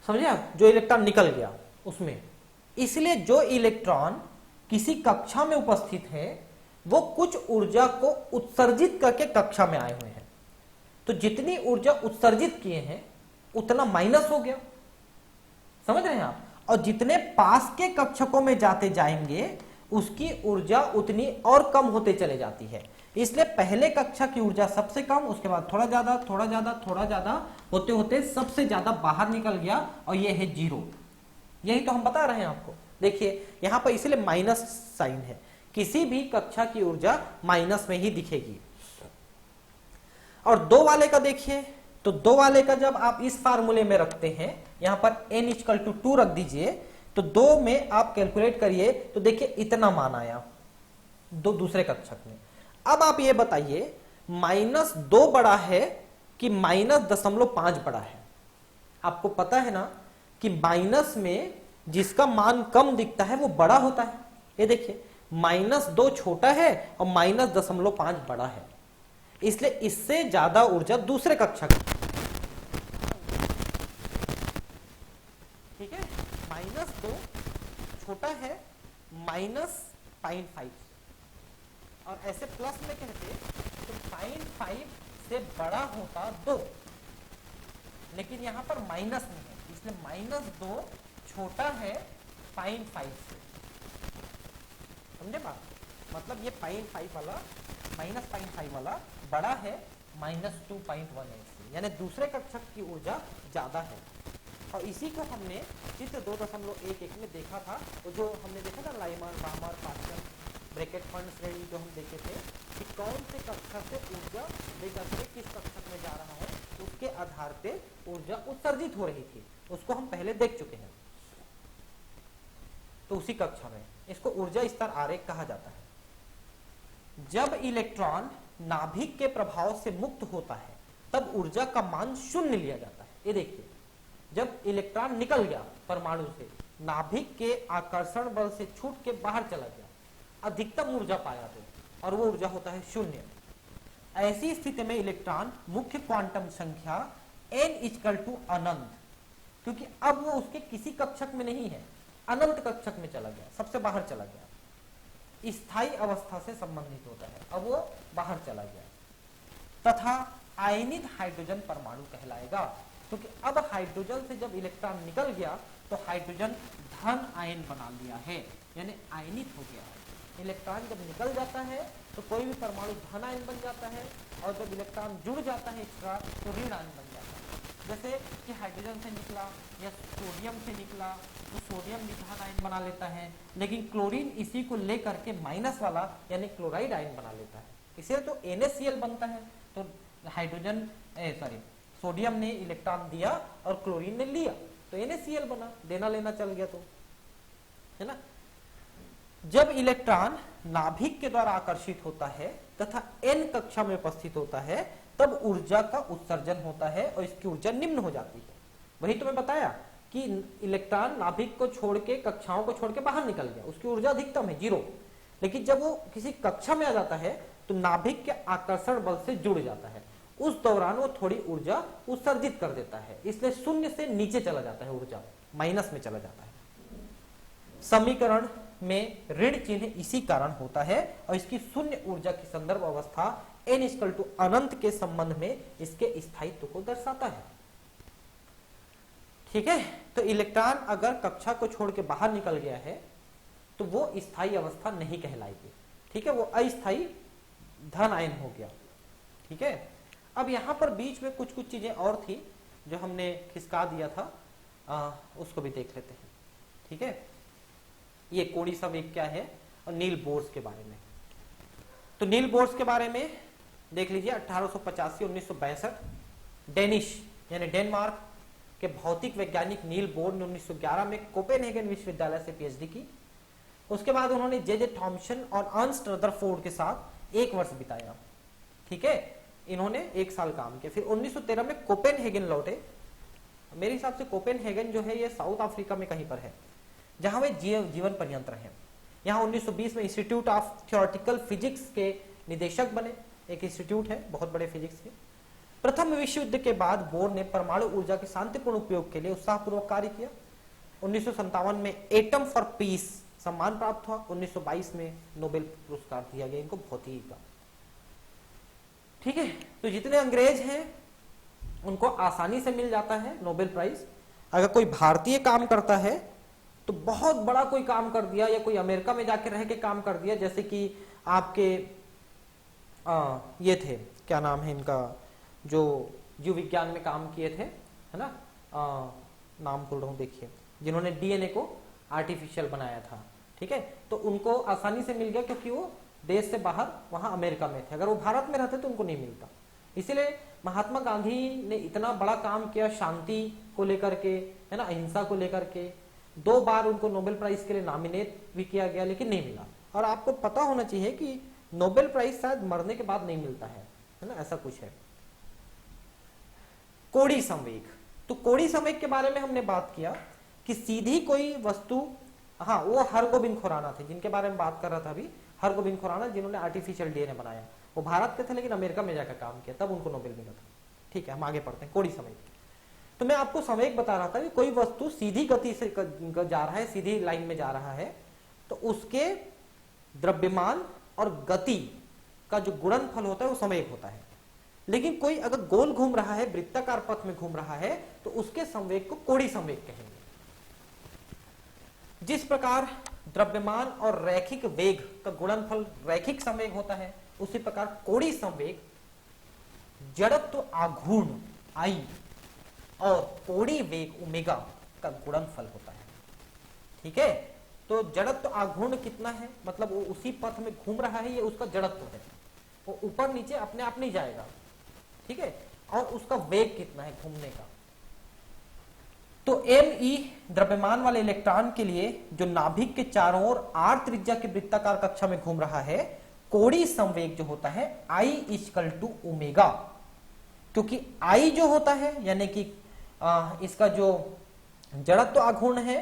समझे आप? जो इलेक्ट्रॉन निकल गया उसमें। इसलिए जो इलेक्ट्रॉन किसी कक्षा में उपस्थित है वो कुछ ऊर्जा को उत्सर्जित करके कक्षा में आए हुए हैं, तो जितनी ऊर्जा उत्सर्जित किए हैं उतना माइनस हो गया। समझ रहे हैं आप? और जितने पास के कक्षकों में जाते जाएंगे उसकी ऊर्जा उतनी और कम होते चले जाती है। इसलिए पहले कक्षा की ऊर्जा सबसे कम, उसके बाद थोड़ा ज्यादा थोड़ा ज्यादा थोड़ा ज्यादा होते होते सबसे ज्यादा बाहर निकल गया और ये है 0। यही तो हम बता रहे हैं आपको। देखिए यहां पर इसलिए माइनस साइन है, किसी भी कक्षा की ऊर्जा माइनस में ही दिखेगी। और 2 वाले का देखिए, तो 2 वाले का जब आप इस फार्मूले में रखते हैं, यहां पर n = 2 रख दीजिए, तो 2 में आप कैलकुलेट करिए तो देखिए इतना मान आया दूसरे कक्षक में। अब आप ये बताइए -2 बड़ा है कि -0.5 बड़ा है? आपको पता है ना कि माइनस में जिसका मान कम दिखता है वो बड़ा होता है। ये देखिए -2 छोटा है और -0.5 बड़ा है, इसलिए इससे ज्यादा ऊर्जा दूसरे कक्षक। ठीक है, -2 छोटा है -0.5 और ऐसे प्लस में कहते तो 0.5 से बड़ा होता 2, लेकिन यहां पर माइनस में है इसलिए -2 छोटा है 0.5 से। समझे बात? मतलब ये 0.5 वाला -0.5 वाला बड़ा है -2.18 से, यानी दूसरे कक्षक की ऊर्जा ज्यादा है। और इसी को हमने चित्र 2.11 में देखा था, तो जो हमने देखा था लाइमर, बामर, पास्कल, ब्रैकेट फंड श्रेणी जो हम देखे थे कि कौन से कक्षक से ऊर्जा लेकर के किस कक्षक में जा रहा है उसके आधार पे ऊर्जा उत्सर्जित हो रही थी, उसको हम पहले देख चुके हैं। तो उसी कक्षा में इसको ऊर्जा स्तर आरेख कहा जाता है। जब इलेक्ट्रॉन नाभिक के प्रभाव से मुक्त होता है तब ऊर्जा का मान 0 लिया जाता है। ये देखिए जब इलेक्ट्रॉन निकल गया परमाणु से, नाभिक के आकर्षण बल से छूट के बाहर चला गया, अधिकतम ऊर्जा पाया तो, और वो ऊर्जा होता है 0। ऐसी स्थिति में इलेक्ट्रॉन मुख्य क्वांटम संख्या n = अनंत, क्योंकि अब वो उसके किसी कक्षक में नहीं है, अनंत कक्षक में चला गया, सबसे बाहर चला गया, स्थायी अवस्था से संबंधित होता है, अब वो बाहर चला गया, तथा आयनित हाइड्रोजन परमाणु कहलाएगा। क्योंकि अब हाइड्रोजन से जब इलेक्ट्रॉन निकल गया तो हाइड्रोजन धन आयन बना लिया है, यानी आयनित हो गया है। इलेक्ट्रॉन जब निकल जाता है तो कोई भी परमाणु धन आयन बन जाता है, और जब इलेक्ट्रॉन जुड़ जाता है एक्स्ट्रा तो ऋण आयन बन जाता है। जैसे कि हाइड्रोजन से निकला या सोडियम से निकला तो सोडियम भी धन आयन बना लेता है, लेकिन क्लोरीन इसी को लेकर के माइनस वाला यानी क्लोराइड आयन बना लेता है, इसे तो NaCl बनता है। तो हाइड्रोजन सोडियम ने इलेक्ट्रॉन दिया और क्लोरीन ने लिया तो NaCl बना, देना लेना चल गया, तो है ना। जब इलेक्ट्रॉन नाभिक के द्वारा आकर्षित होता है तथा n कक्षा में उपस्थित होता है तब ऊर्जा का उत्सर्जन होता है और इसकी ऊर्जा निम्न हो जाती है। वही तो मैं बताया कि इलेक्ट्रॉन नाभिक को छोड़ के, कक्षाओं को छोड़ के बाहर निकल गया, उसकी ऊर्जा अधिकतम है 0, लेकिन जब वो किसी कक्षा में आ जाता है तो नाभिक के आकर्षण बल से जुड़ जाता है उस दौरान वो थोड़ी ऊर्जा उत्सर्जित कर देता है, इसलिए शून्य से नीचे चला जाता है, ऊर्जा माइनस में चला जाता है। समीकरण में ऋण चिन्ह इसी कारण होता है और इसकी शून्य ऊर्जा की संदर्भ अवस्था n = अनंत के संबंध में इसके स्थायित्व को दर्शाता है। ठीक है, तो इलेक्ट्रॉन अगर कक्षा को छोड़ के बाहर निकल गया है तो वो स्थायी अवस्था नहीं कहलाएगी। ठीक है, वो अस्थायी धन आयन हो गया। ठीक है, अब यहां पर बीच में कुछ चीजें और थी जो हमने खिसका दिया था, उसको भी देख लेते हैं। ठीक है, ये कोणी संवेग क्या है और नील बोर्स के बारे में। तो नील बोर्स के बारे में देख लीजिए, 1885-1962 डेनिश यानी डेनमार्क के भौतिक वैज्ञानिक नील बोर ने 1911 में कोपेनहेगन विश्वविद्यालय से पीएचडी की। उसके बाद उन्होंने जे थॉम्सन और अर्नस्ट रदरफोर्ड के साथ 1 वर्ष बिताया। ठीक है, इन्होंने 1 साल काम किया। फिर 1913 में कोपेनहेगन लौटे। मेरे हिसाब से कोपेनहेगन जो है ये साउथ अफ्रीका में कहीं पर है, जहां वे जीवन पर्यंत रहे। यहाँ 1920 में इंस्टीट्यूट ऑफ थियोरेटिकल फिजिक्स के निदेशक बने। एक इंस्टीट्यूट है बहुत बड़े फिजिक्स के। प्रथम विश्व युद्ध के बाद बोर ने परमाणु ऊर्जा के शांतिपूर्ण उपयोग के लिए उत्साहपूर्वक कार्य किया। 1957 में एटम फॉर पीस सम्मान प्राप्त हुआ। 1922 में नोबेल पुरस्कार दिया गया इनको भौतिकी का। ठीक है, तो जितने अंग्रेज हैं उनको आसानी से मिल जाता है नोबेल प्राइज। अगर कोई भारतीय काम करता है तो बहुत बड़ा कोई काम कर दिया, या कोई अमेरिका में जाके रह के काम कर दिया, जैसे कि आपके ये थे, क्या नाम है इनका, जो जीव विज्ञान में काम किए थे, है ना, नाम भूल रहा हूं, देखिए, जिन्होंने डीएनए को आर्टिफिशियल बनाया था। ठीक है, तो उनको आसानी से मिल गया क्योंकि वो देश से बाहर वहां अमेरिका में थे। अगर वो भारत में रहते तो उनको नहीं मिलता। इसीलिए महात्मा गांधी ने इतना बड़ा काम किया शांति को लेकर के, है ना, अहिंसा को लेकर के। 2 बार उनको नोबेल प्राइज के लिए नॉमिनेट भी किया गया लेकिन नहीं मिला। और आपको पता होना चाहिए कि नोबेल प्राइज शायद मरने के बाद नहीं मिलता है ना, ऐसा कुछ है। कोणी संवेग, तो कोणी संवेग के बारे में हमने बात किया कि सीधी कोई वस्तु, हाँ, वो हरगोबिंद खुराना थे जिनके बारे में बात कर रहा था अभी, हरगोबिंद खुराना, जिन्होंने आर्टिफिशियल डीएनए बनाया। वो भारत के थे लेकिन अमेरिका में जाकर काम किया, तब उनको नोबेल मिला था। ठीक है, हम आगे पढ़ते हैं कोणी संवेग। तो मैं आपको संवेग बता रहा था कि कोई वस्तु सीधी गति से जा रहा है, सीधी लाइन में जा रहा है, तो उसके द्रव्यमान और गति का जो गुणनफल होता है वो संवेग होता है। लेकिन कोई अगर गोल घूम रहा है, वृत्ताकार पथ में घूम रहा है, तो उसके संवेग को कोणी संवेग कहेंगे। जिस प्रकार द्रव्यमान और रैखिक वेग का गुणनफल रैखिक संवेग होता है, उसी प्रकार कोणी संवेग जड़त्व आघूर्ण आई और कोणी वेग ओमेगा का गुणनफल होता है। ठीक है, तो जड़त्व आघूर्ण कितना है, मतलब वो उसी पथ में घूम रहा है, ये उसका जड़त्व है, वो ऊपर नीचे अपने आप नहीं जाएगा। ठीक है, और उसका वेग कितना है घूमने का। तो me द्रव्यमान वाले इलेक्ट्रॉन के लिए जो नाभिक के चारों ओर r त्रिज्या की वृत्ताकार कक्षा में घूम रहा है, कोणी संवेग जो होता है I = ओमेगा, क्योंकि I जो होता है यानी कि इसका जो जड़त्व आघूर्ण है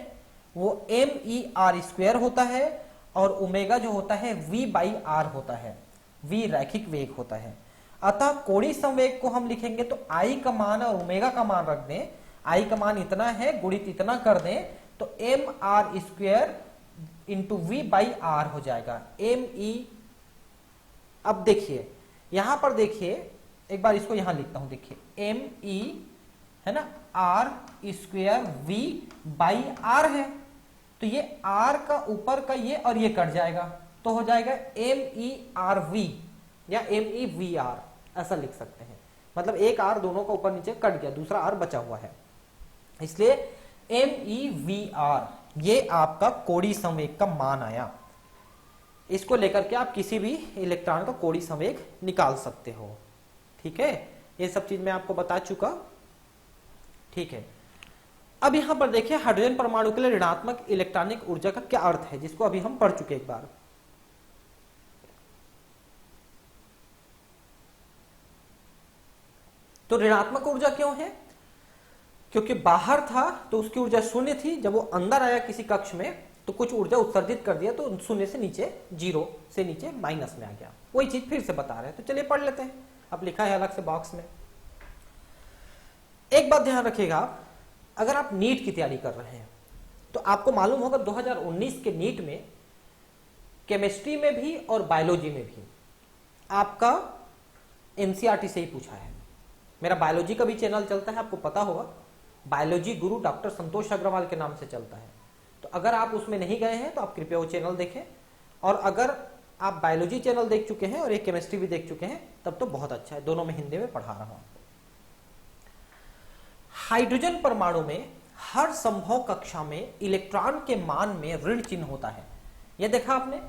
वो MER² होता है और ओमेगा जो होता है V/R होता है, V रैखिक वेग होता है। अतः कोणी संवेग को हम लिखेंगे तो I का मान और ओमेगा का मान रख दें, I का मान इतना है गुणित इतना कर दें तो MR² × V/R हो जाएगा। ME, अब देखिए यहां पर, देखिए एक बार इसको यहां लिखता हूं, देखिए ME है ना, R² V/R है, तो ये R का ऊपर का ये और ये कट जाएगा तो हो जाएगा MERV या MEVR, ऐसा लिख सकते हैं। मतलब एक R दोनों का ऊपर नीचे कट गया, दूसरा R बचा हुआ है, इसलिए MEVR ये आपका कोणी संवेग का मान आया। इसको लेकर के आप किसी भी इलेक्ट्रॉन का कोणी संवेग निकाल सकते हो। ठीक है, ये सब चीज मैं आपको बता चुका। ठीक है, अब यहां पर देखिए हाइड्रोजन परमाणु के लिए ऋणात्मक इलेक्ट्रॉनिक ऊर्जा का क्या अर्थ है, जिसको अभी हम पढ़ चुके एक बार। तो ऋणात्मक ऊर्जा क्यों है, क्योंकि बाहर था तो उसकी ऊर्जा शून्य थी, जब वो अंदर आया किसी कक्ष में तो कुछ ऊर्जा उत्सर्जित कर दिया, तो शून्य से नीचे, 0 से नीचे माइनस में आ गया। वही चीज फिर से बता रहे हैं, तो चलिए पढ़ लेते हैं। अब लिखा है अलग से बॉक्स में। एक बात ध्यान रखिएगा, अगर आप नीट की तैयारी कर रहे हैं तो आपको मालूम होगा 2019 के नीट में केमिस्ट्री में भी और बायोलॉजी में भी आपका एनसीईआरटी से ही पूछा है। मेरा बायोलॉजी का भी चैनल चलता है, आपको पता होगा, बायोलॉजी गुरु डॉक्टर संतोष अग्रवाल के नाम से चलता है। तो अगर आप उसमें नहीं गए हैं तो आप कृपया वो चैनल देखें, और अगर आप बायोलॉजी चैनल देख चुके हैं और एक केमिस्ट्री भी देख चुके हैं तब तो बहुत अच्छा है, दोनों में हिंदी में पढ़ा रहा हूं। हाइड्रोजन परमाणु में हर संभव कक्षा में इलेक्ट्रॉन के मान में ऋण चिन्ह होता है। यह देखा आपने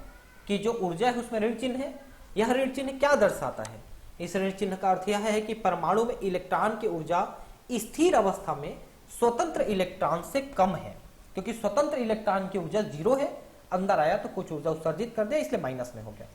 कि जो ऊर्जा है उसमें ऋण चिन्ह है। यह ऋण चिन्ह क्या दर्शाता है? इस ऋण चिन्ह का अर्थ यह है कि परमाणु में इलेक्ट्रॉन की ऊर्जा स्थिर अवस्था में स्वतंत्र इलेक्ट्रॉन से कम है, क्योंकि स्वतंत्र इलेक्ट्रॉन की ऊर्जा 0 है, अंदर आया तो कुछ ऊर्जा उत्सर्जित कर दिया इसलिए माइनस में हो गया।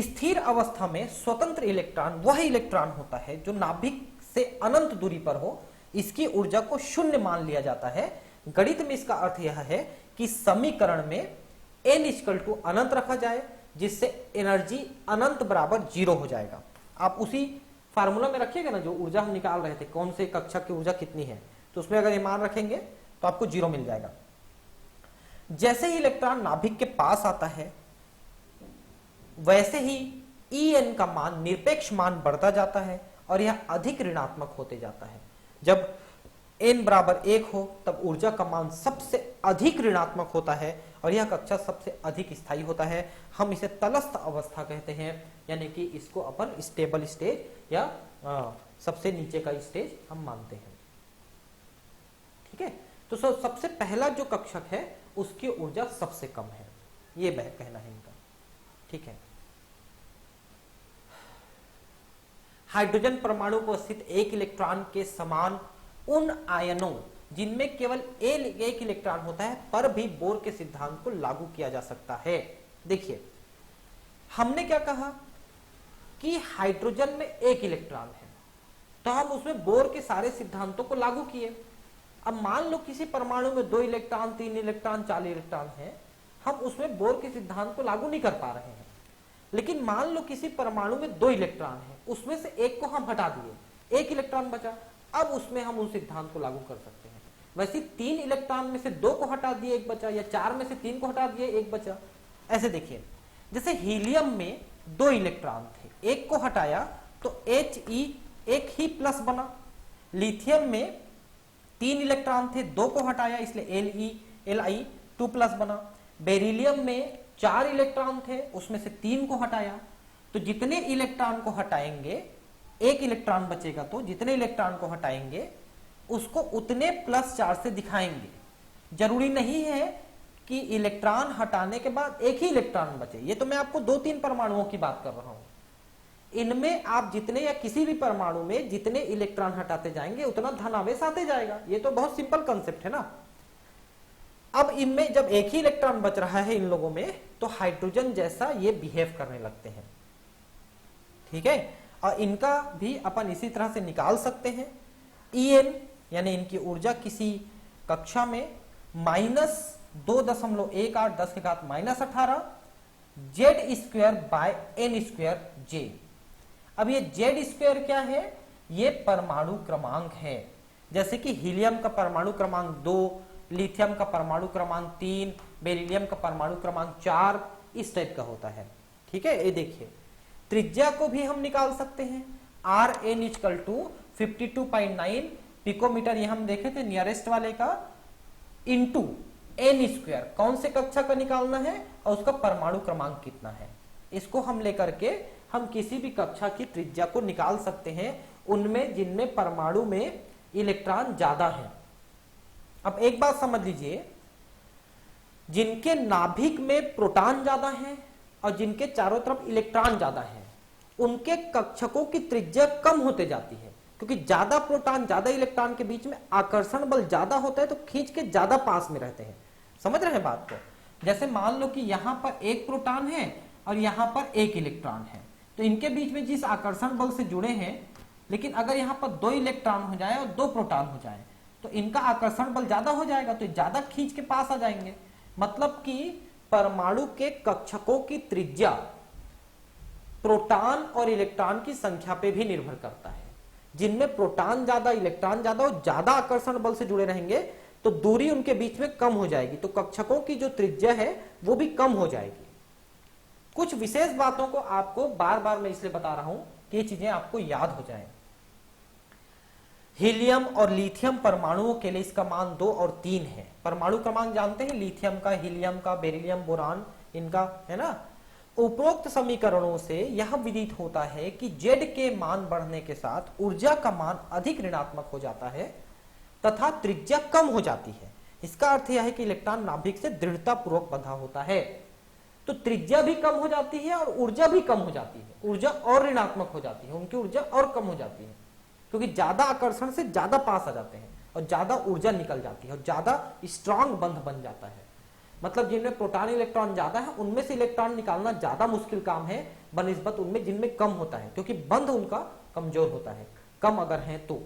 स्थिर अवस्था में स्वतंत्र इलेक्ट्रॉन वह इलेक्ट्रॉन होता है जो नाभिक से अनंत दूरी पर हो, इसकी ऊर्जा को शून्य मान लिया जाता है। गणित में इसका अर्थ यह है कि समीकरण में n = अनंत रखा जाए, जिससे एनर्जी अनंत बराबर 0 हो जाएगा। आप उसी फार्मूला में रखिएगा ना, जो ऊर्जा हम निकाल रहे थे, कौन से कक्षा की ऊर्जा कितनी है, तो उसमें अगर ये मान रखेंगे तो आपको 0 मिल जाएगा। जैसे ही इलेक्ट्रॉन नाभिक के पास आता है वैसे ही En का मान, निरपेक्ष मान बढ़ता जाता है और यह अधिक ऋणात्मक होते जाता है। जब n बराबर 1 हो तब ऊर्जा का मान सबसे अधिक ऋणात्मक होता है और यह कक्षा सबसे अधिक स्थायी होता है। हम इसे तलस्थ अवस्था कहते हैं, यानी कि इसको अपन स्टेबल स्टेज या सबसे नीचे का स्टेज हम मानते हैं। ठीक है, तो सबसे पहला जो कक्षक है उसकी ऊर्जा सबसे कम है, ये कहना है इनका। ठीक है, हाइड्रोजन परमाणु को स्थित एक इलेक्ट्रॉन के समान उन आयनों जिनमें केवल एक इलेक्ट्रॉन होता है पर भी बोर के सिद्धांत को लागू किया जा सकता है। देखिए, हमने क्या कहा कि हाइड्रोजन में एक इलेक्ट्रॉन है, तो हम उसमें बोर के सारे सिद्धांतों को लागू किए। अब मान लो किसी परमाणु में 2 इलेक्ट्रॉन, 3 इलेक्ट्रॉन, 4 इलेक्ट्रॉन है, हम उसमें बोर के सिद्धांत को लागू नहीं कर पा रहे हैं। लेकिन मान लो किसी परमाणु में 2 इलेक्ट्रॉन है, उसमें से एक को हम हटा दिए, एक इलेक्ट्रॉन बचा, अब उसमें हम उस सिद्धांत को लागू कर सकते हैं। वैसे 3 इलेक्ट्रॉन में से 2 को हटा दिए, एक बचा, या 4 में से 3 को हटा दिए, एक बचा। ऐसे देखिए, जैसे हीलियम में 2 इलेक्ट्रॉन थे, एक को हटाया तो He एक ही प्लस बना। लिथियम में 3 इलेक्ट्रॉन थे, 2 को हटाया इसलिए Li 2 प्लस बना। बेरिलियम में 4 इलेक्ट्रॉन थे, उसमें से 3 को हटाया, तो जितने इलेक्ट्रॉन को हटाएंगे, एक इलेक्ट्रॉन बचेगा, तो जितने इलेक्ट्रॉन को हटाएंगे उसको उतने +4 से दिखाएंगे। जरूरी नहीं है कि इलेक्ट्रॉन हटाने के बाद एक ही इलेक्ट्रॉन बचे, ये तो मैं आपको 2-3 परमाणुओं की बात कर रहा हूं। इनमें आप जितने या किसी भी परमाणु में जितने इलेक्ट्रॉन हटाते जाएंगे उतना धन आवेश आते जाएगा। ये तो बहुत सिंपल कंसेप्ट है ना। अब इनमें जब एक ही इलेक्ट्रॉन बच रहा है इन लोगों में, तो हाइड्रोजन जैसा ये बिहेव करने लगते हैं। ठीक है, और इनका भी अपन इसी तरह से निकाल सकते हैं। En यानी इनकी ऊर्जा किसी कक्षा में -2.18 10⁻⁻18 Z²/n²J। अब ये Z² क्या है? ये परमाणु क्रमांक है। जैसे कि हीलियम का परमाणु क्रमांक 2, लिथियम का परमाणु क्रमांक 3, बेरिलियम का परमाणु क्रमांक 4, इस टाइप का होता है। ठीक है, ये देखिए, त्रिज्या को भी हम निकाल सकते हैं। Rn = 52.9 पिकोमीटर, ये हम देखे थे नियरेस्ट वाले का, इंटू n², कौन से कक्षा का निकालना है और उसका परमाणु क्रमांक कितना है, इसको हम लेकर के हम किसी भी कक्षा की त्रिज्या को निकाल सकते हैं, उनमें जिनमें परमाणु में इलेक्ट्रॉन ज्यादा है। अब एक बात समझ लीजिए, जिनके नाभिक में प्रोटॉन ज्यादा है और जिनके चारों तरफ इलेक्ट्रॉन ज्यादा है, उनके कक्षकों की त्रिज्या कम होते जाती है, क्योंकि ज्यादा प्रोटॉन ज्यादा इलेक्ट्रॉन के बीच में आकर्षण बल ज्यादा होता है, तो खींच के ज्यादा पास में रहते हैं। समझ रहे हैं बात को? जैसे मान लो कि यहां पर एक प्रोटॉन है और यहां पर एक इलेक्ट्रॉन है, तो इनके बीच में जिस आकर्षण बल से जुड़े हैं, लेकिन अगर यहां पर 2 इलेक्ट्रॉन हो जाए और 2 प्रोटॉन हो जाए तो इनका आकर्षण बल ज्यादा हो जाएगा, तो ज्यादा खींच के पास आ जाएंगे। मतलब कि परमाणु के कक्षकों की त्रिज्या प्रोटॉन और इलेक्ट्रॉन की संख्या पे भी निर्भर करता है। जिनमें प्रोटॉन ज्यादा, इलेक्ट्रॉन ज्यादा और ज्यादा आकर्षण बल से जुड़े रहेंगे तो दूरी उनके बीच में कम हो जाएगी, तो कक्षकों की जो त्रिज्या है वो भी कम हो जाएगी। कुछ विशेष बातों को आपको बार बार मैं इसलिए बता रहा हूं कि ये चीजें आपको याद हो जाएं। हीलियम और लिथियम परमाणुओं के लिए इसका मान 2 और 3 है। परमाणु क्रमांक जानते हैं, लिथियम का, हीलियम का, बेरिलियम, बोरान, इनका, है ना। उपरोक्त समीकरणों से यह विदित होता है कि Z के मान बढ़ने के साथ ऊर्जा का मान अधिक ऋणात्मक हो जाता है तथा त्रिज्या कम हो जाती है। इसका अर्थ यह है कि इलेक्ट्रॉन नाभिक से दृढ़ता पूर्वक बंधा होता है, तो त्रिज्या भी कम हो जाती है और ऊर्जा भी कम हो जाती है। ऊर्जा और ऋणात्मक हो जाती है, उनकी ऊर्जा और कम हो जाती है, क्योंकि ज्यादा आकर्षण से ज्यादा पास आ जाते हैं और ज्यादा ऊर्जा निकल जाती है और ज्यादा स्ट्रांग बंध बन जाता है। मतलब जिनमें प्रोटॉन इलेक्ट्रॉन ज्यादा है उनमें से इलेक्ट्रॉन निकालना ज्यादा मुश्किल काम है बनिस्बत उनमें जिनमें कम होता है, क्योंकि बंध उनका कमजोर होता है, कम अगर है तो।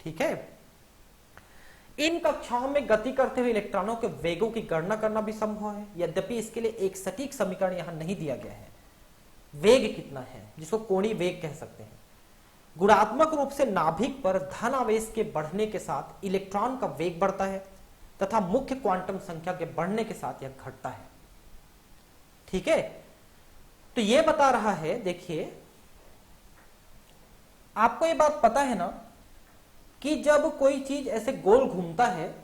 ठीक है, इन कक्षाओं में गति करते हुए इलेक्ट्रॉनों के वेगों की गणना करना भी संभव है, यद्यपि इसके लिए एक सटीक समीकरण यहां नहीं दिया गया है। वेग कितना है, जिसको कोणीय वेग कह सकते हैं। गुणात्मक रूप से नाभिक पर धन आवेश के बढ़ने के साथ इलेक्ट्रॉन का वेग बढ़ता है तथा मुख्य क्वांटम संख्या के बढ़ने के साथ यह घटता है। ठीक है, तो यह बता रहा है, देखिए आपको यह बात पता है ना कि जब कोई चीज ऐसे गोल घूमता है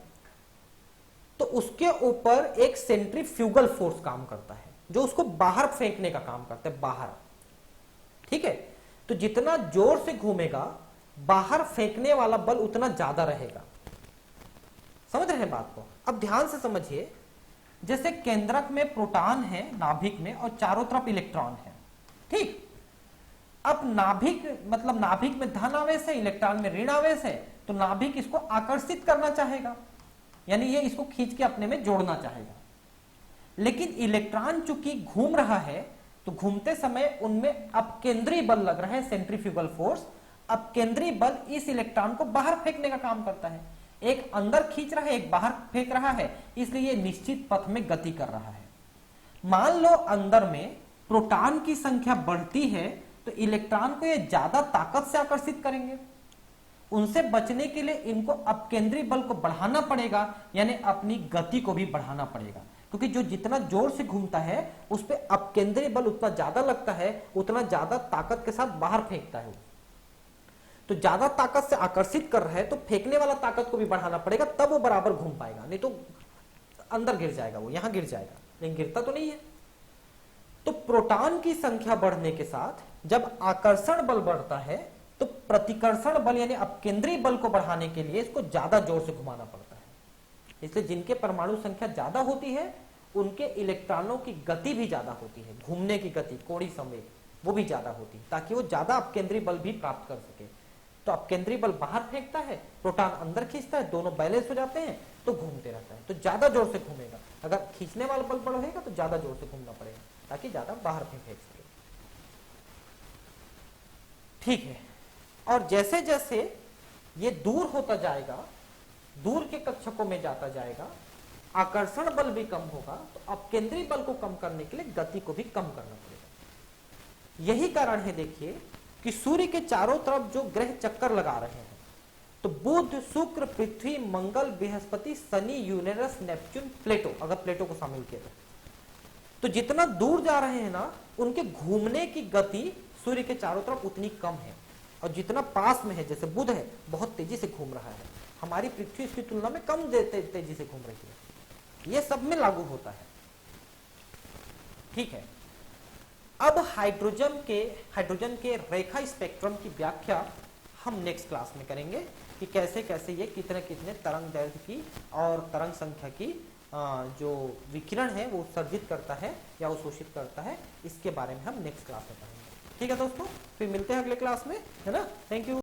तो उसके ऊपर एक सेंट्रीफ्यूगल फोर्स काम करता है जो उसको बाहर फेंकने का काम करता है, बाहर। ठीक है, तो जितना जोर से घूमेगा बाहर फेंकने वाला बल उतना ज्यादा रहेगा। समझ रहे हैं बात को? अब ध्यान से समझिए, जैसे केंद्रक में प्रोटॉन है नाभिक में और चारों तरफ इलेक्ट्रॉन है। ठीक, अब नाभिक मतलब नाभिक में धन आवेश है, इलेक्ट्रॉन में ऋण आवेश है, तो नाभिक इसको आकर्षित करना चाहेगा, यानी ये इसको खींच के अपने में जोड़ना चाहेगा। लेकिन इलेक्ट्रॉन चूंकि घूम रहा है तो घूमते समय उनमें अपकेंद्रीय बल लग रहा है, सेंट्रीफ्यूगल फोर्स। अपकेंद्रीय बल इस इलेक्ट्रॉन को बाहर फेंकने का काम करता है, एक अंदर खींच रहा है, एक बाहर फेंक रहा है, इसलिए ये निश्चित पथ में गति कर रहा है। मान लो अंदर में प्रोटॉन की संख्या बढ़ती है तो इलेक्ट्रॉन को ये ज्यादा ताकत से आकर्षित करेंगे। उनसे बचने के लिए इनको अपकेंद्रीय बल को बढ़ाना पड़ेगा, यानी अपनी गति को भी बढ़ाना पड़ेगा, क्योंकि जो जितना जोर से घूमता है उस पर अपकेंद्रीय बल उतना ज्यादा लगता है, उतना ज्यादा ताकत के साथ बाहर फेंकता है। तो ज्यादा ताकत से आकर्षित कर रहा है तो फेंकने वाला ताकत को भी बढ़ाना पड़ेगा, तब वो बराबर घूम पाएगा, नहीं तो अंदर गिर जाएगा, वो यहां गिर जाएगा, लेकिन गिरता तो नहीं है। तो प्रोटॉन की संख्या बढ़ने के साथ जब आकर्षण बल बढ़ता है तो प्रतिकर्षण बल यानी अपकेंद्रीय बल को बढ़ाने के लिए इसको ज्यादा जोर से घुमाना पड़ता है। इसलिए जिनके परमाणु संख्या ज्यादा होती है उनके इलेक्ट्रॉनों की गति भी ज्यादा होती है, घूमने की गति, कोणीय संवेग वो भी ज्यादा होती है, ताकि वो ज्यादा अपकेंद्रीय बल भी प्राप्त कर सके। तो अपकेंद्रीय बल बाहर फेंकता है, प्रोटॉन अंदर खींचता है, दोनों बैलेंस हो जाते हैं तो घूमते रहता है, तो ज्यादा जोर से घूमेगा। अगर खींचने वाला बल बढ़ेगा तो ज्यादा जोर से घूमना पड़ेगा ताकि ज्यादा बाहर फेंक सके। ठीक है, और जैसे जैसे ये दूर होता जाएगा, दूर के कक्षकों में जाता जाएगा, आकर्षण बल भी कम होगा, तो अपकेंद्रीय बल को कम करने के लिए गति को भी कम करना पड़ेगा। यही कारण है देखिए कि सूर्य के चारों तरफ जो ग्रह चक्कर लगा रहे हैं, तो बुध, शुक्र, पृथ्वी, मंगल, बृहस्पति, शनि, यूरेनस, नेपच्यून, प्लेटो, अगर प्लेटो को शामिल किया तो जितना दूर जा रहे हैं ना उनके घूमने की गति सूर्य के चारों तरफ उतनी कम है, और जितना पास में है जैसे बुध है बहुत तेजी से घूम रहा है, हमारी पृथ्वी इसकी तुलना में कम तेजी से घूम रही है। ये सब में लागू होता है। ठीक है, अब हाइड्रोजन के रेखा स्पेक्ट्रम की व्याख्या हम नेक्स्ट क्लास में करेंगे कि कैसे कैसे ये कितने कितने तरंग दैर्घ्य की और तरंग संख्या की जो विकिरण है वो उत्सर्जित करता है या अवशोषित करता है, इसके बारे में हम नेक्स्ट क्लास में पढ़ेंगे। ठीक है दोस्तों, फिर मिलते हैं अगले क्लास में, है ना। Thank you.